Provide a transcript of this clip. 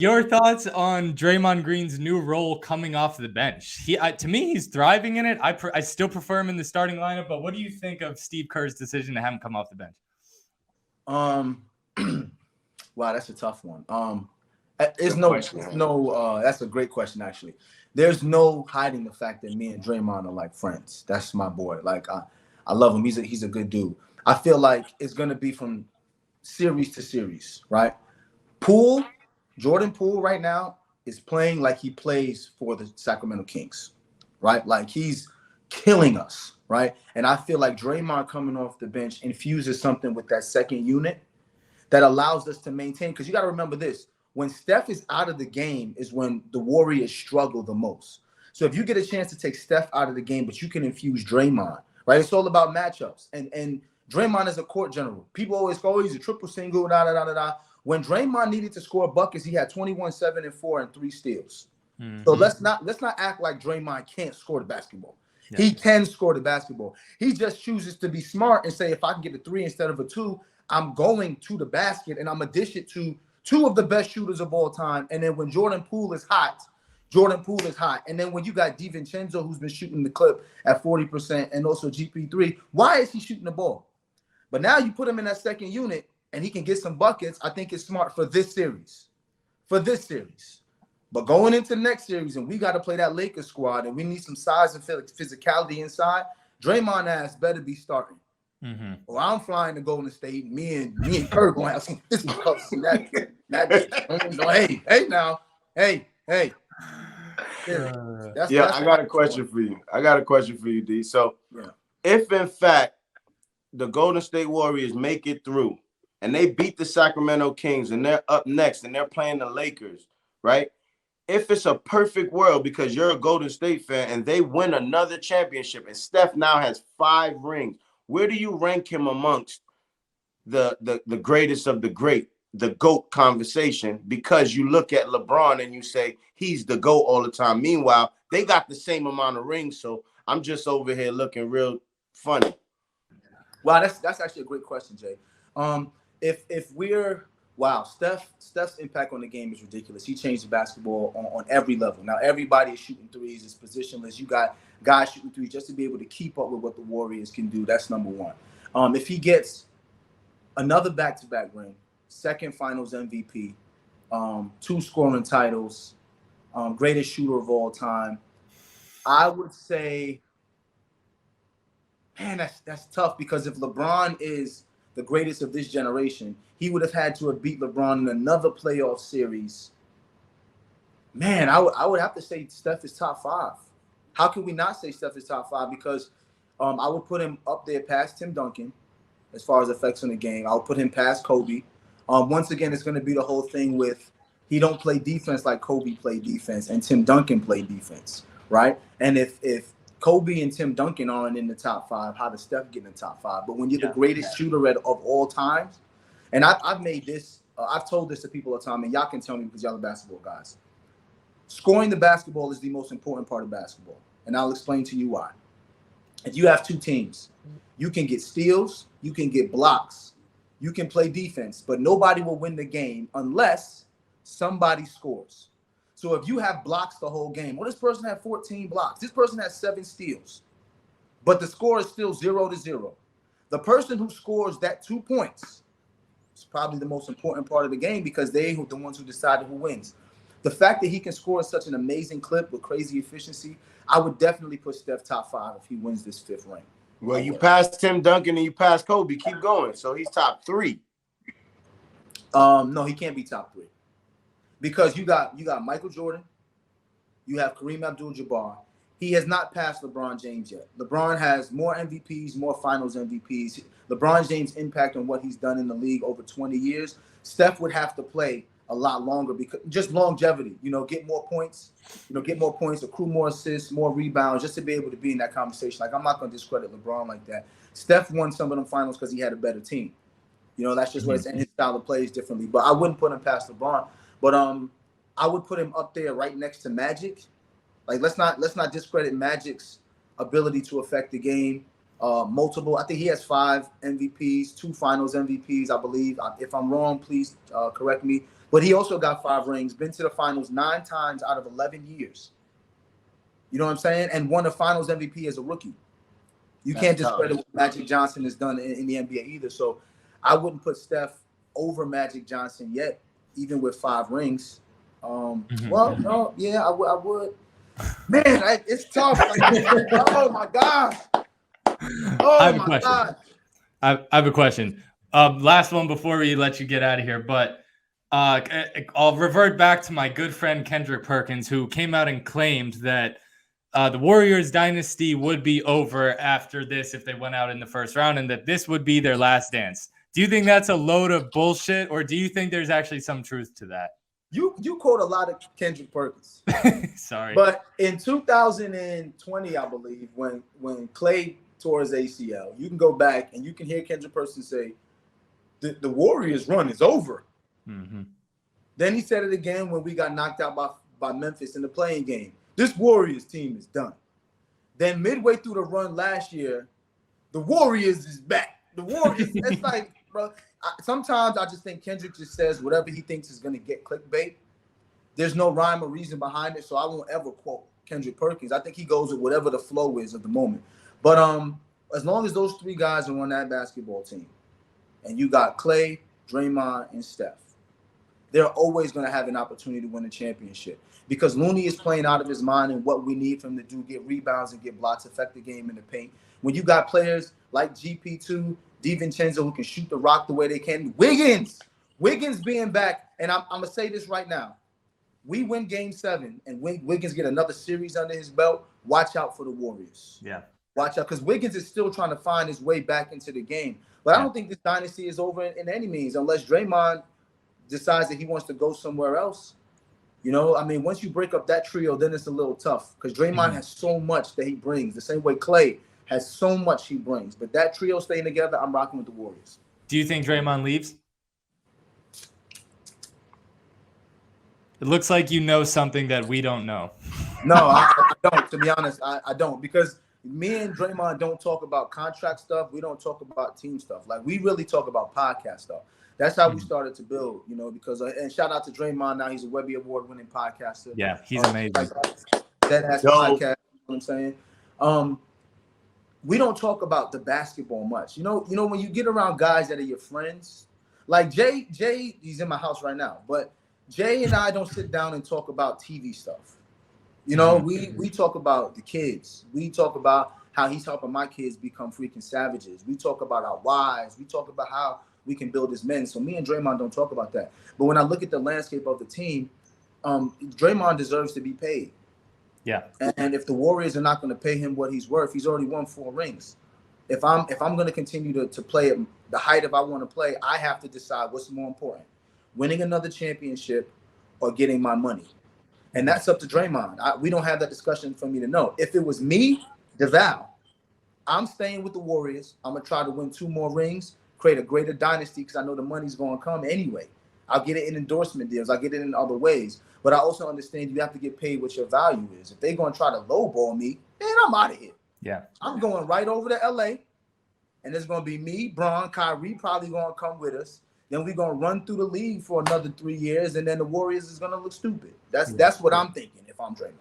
Your thoughts on Draymond Green's new role coming off the bench? To me, he's thriving in it. I still prefer him in the starting lineup, but what do you think of Steve Kerr's decision to have him come off the bench? Wow, that's a tough one. That's a great question, actually. There's no hiding the fact that me and Draymond are like friends. That's my boy. Like I love him. He's a good dude. I feel like it's gonna be from series to series, right? Jordan Poole right now is playing like he plays for the Sacramento Kings, right? Like he's killing us, right? And I feel like Draymond coming off the bench infuses something with that second unit that allows us to maintain. Because you got to remember this: when Steph is out of the game is when the Warriors struggle the most. So if you get a chance to take Steph out of the game, but you can infuse Draymond, right? It's all about matchups. And Draymond is a court general. People always go, oh, he's a triple single, da da da da da. When Draymond needed to score buckets, he had 21, 7, and 4 and 3 steals. Mm-hmm. So let's not act like Draymond can't score the basketball. Yeah. He can score the basketball. He just chooses to be smart and say, if I can get a 3 instead of a 2, I'm going to the basket and I'm going to dish it to two of the best shooters of all time. And then when Jordan Poole is hot. And then when you got DiVincenzo, who's been shooting the clip at 40%, and also GP3, why is he shooting the ball? But now you put him in that second unit and he can get some buckets. I think it's smart for this series. But going into the next series, and we got to play that Lakers squad, and we need some size and physicality inside, Draymond ass better be starting. Mm-hmm. Or I'm flying to Golden State. Me and Kerr going to have some fisticuffs. Hey. I got a question for you. D. So, if in fact the Golden State Warriors make it through and they beat the Sacramento Kings and they're up next and they're playing the Lakers, right? If it's a perfect world because you're a Golden State fan and they win another championship and Steph now has 5 rings, where do you rank him amongst the greatest of the great, the GOAT conversation? Because you look at LeBron and you say he's the GOAT all the time. Meanwhile, they got the same amount of rings, so I'm just over here looking real funny. Wow, that's actually a great question, Jay. Steph's impact on the game is ridiculous. He changed the basketball on every level. Now everybody is shooting threes. It's positionless. You got guys shooting threes just to be able to keep up with what the Warriors can do. That's number one. If he gets another back-to-back ring, second Finals MVP, 2 scoring titles, greatest shooter of all time, I would say, man, that's tough, because if LeBron is the greatest of this generation, he would have had to have beat LeBron in another playoff series. Man, I would have to say Steph is top 5. How can we not say Steph is top 5? Because I would put him up there past Tim Duncan as far as effects on the game. I'll put him past Kobe. Once again, it's going to be the whole thing with he don't play defense like Kobe played defense and Tim Duncan played defense, right? And if Kobe and Tim Duncan aren't in the top 5, how does Steph get in the top 5? But when you're the greatest shooter of all times, and I've made this, I've told this to people all the time, and y'all can tell me because y'all are basketball guys. Scoring the basketball is the most important part of basketball, and I'll explain to you why. If you have 2 teams, you can get steals, you can get blocks, you can play defense, but nobody will win the game unless somebody scores. So if you have blocks the whole game, well, this person had 14 blocks, this person has 7 steals, but the score is still 0-0. The person who scores that 2 points is probably the most important part of the game, because they are the ones who decide who wins. The fact that he can score such an amazing clip with crazy efficiency, I would definitely put Steph top 5 if he wins this 5th ring. Well, you passed Tim Duncan and you passed Kobe. Keep going. So he's top 3. No, he can't be top 3. Because you got Michael Jordan, you have Kareem Abdul-Jabbar. He has not passed LeBron James yet. LeBron has more MVPs, more Finals MVPs. LeBron James' impact on what he's done in the league over 20 years. Steph would have to play a lot longer, because just longevity, get more points, accrue more assists, more rebounds, just to be able to be in that conversation. Like, I'm not going to discredit LeBron like that. Steph won some of them finals because he had a better team. That's just what it's, and his style of play is differently. But I wouldn't put him past LeBron. But I would put him up there right next to Magic. Like, let's not discredit Magic's ability to affect the game. I think he has 5 MVPs, 2 Finals MVPs, I believe. If I'm wrong, please correct me. But he also got 5 rings, been to the finals 9 times out of 11 years. You know what I'm saying? And won the finals MVP as a rookie. You can't discredit what Magic Johnson has done in the NBA either. So I wouldn't put Steph over Magic Johnson yet, even with 5 rings. Well, no, yeah, I would. Man, it's tough. Oh my gosh. Oh my God. I have a question. Last one before we let you get out of here, but I'll revert back to my good friend Kendrick Perkins, who came out and claimed that the Warriors dynasty would be over after this if they went out in the first round, and that this would be their last dance. Do you think that's a load of bullshit, or do you think there's actually some truth to that? You quote a lot of Kendrick Perkins. Sorry. But in 2020, I believe, when Clay tore his ACL, you can go back and you can hear Kendrick Perkins say, the Warriors run is over. Mm-hmm. Then he said it again when we got knocked out by Memphis in the playing game. This Warriors team is done. Then midway through the run last year, the Warriors is back. The Warriors, it's like, bro, sometimes I just think Kendrick just says whatever he thinks is going to get clickbait. There's no rhyme or reason behind it, so I won't ever quote Kendrick Perkins. I think he goes with whatever the flow is of the moment. But as long as those 3 guys are on that basketball team, and you got Clay, Draymond, and Steph, they're always going to have an opportunity to win a championship because Looney is playing out of his mind and what we need from him to do, get rebounds and get blocks, affect the game in the paint. When you got players like GP2, DiVincenzo who can shoot the rock the way they can, Wiggins being back, and I'm going to say this right now. We win Game 7 and Wiggins get another series under his belt, watch out for the Warriors. Yeah. Watch out, because Wiggins is still trying to find his way back into the game. But I don't think this dynasty is over in any means unless Draymond decides that he wants to go somewhere else. You know, I mean, once you break up that trio, then it's a little tough because Draymond has so much that he brings, the same way Clay has so much he brings. But that trio staying together, I'm rocking with the Warriors. Do you think Draymond leaves? It looks like you know something that we don't know. No, I don't. To be honest, I don't, because me and Draymond don't talk about contract stuff. We don't talk about team stuff. Like, we really talk about podcast stuff. That's how we started to build, you know, because and shout out to Draymond. Now he's a Webby Award-winning podcaster. Yeah, he's amazing. That has podcast, you know what I'm saying? We don't talk about the basketball much. You know, when you get around guys that are your friends, like Jay, he's in my house right now, but Jay and I don't sit down and talk about TV stuff. You know, we talk about the kids. We talk about how he's helping my kids become freaking savages. We talk about our wives. We talk about how we can build as men. So me and Draymond don't talk about that. But when I look at the landscape of the team, Draymond deserves to be paid. Yeah. And if the Warriors are not going to pay him what he's worth, he's already won 4 rings. If I'm going to continue to play at the height of I want to play, I have to decide what's more important: winning another championship or getting my money. And that's up to Draymond. We don't have that discussion for me to know. If it was me, DeVal, I'm staying with the Warriors. I'm going to try to win 2 more rings, create a greater dynasty, because I know the money's going to come anyway. I'll get it in endorsement deals. I'll get it in other ways. But I also understand you have to get paid what your value is. If they're going to try to lowball me, man, I'm out of here. Yeah. I'm going right over to L.A., and it's going to be me, Bron, Kyrie probably going to come with us. Then we're going to run through the league for another 3 years, and then the Warriors is going to look stupid. That's what I'm thinking if I'm Draymond.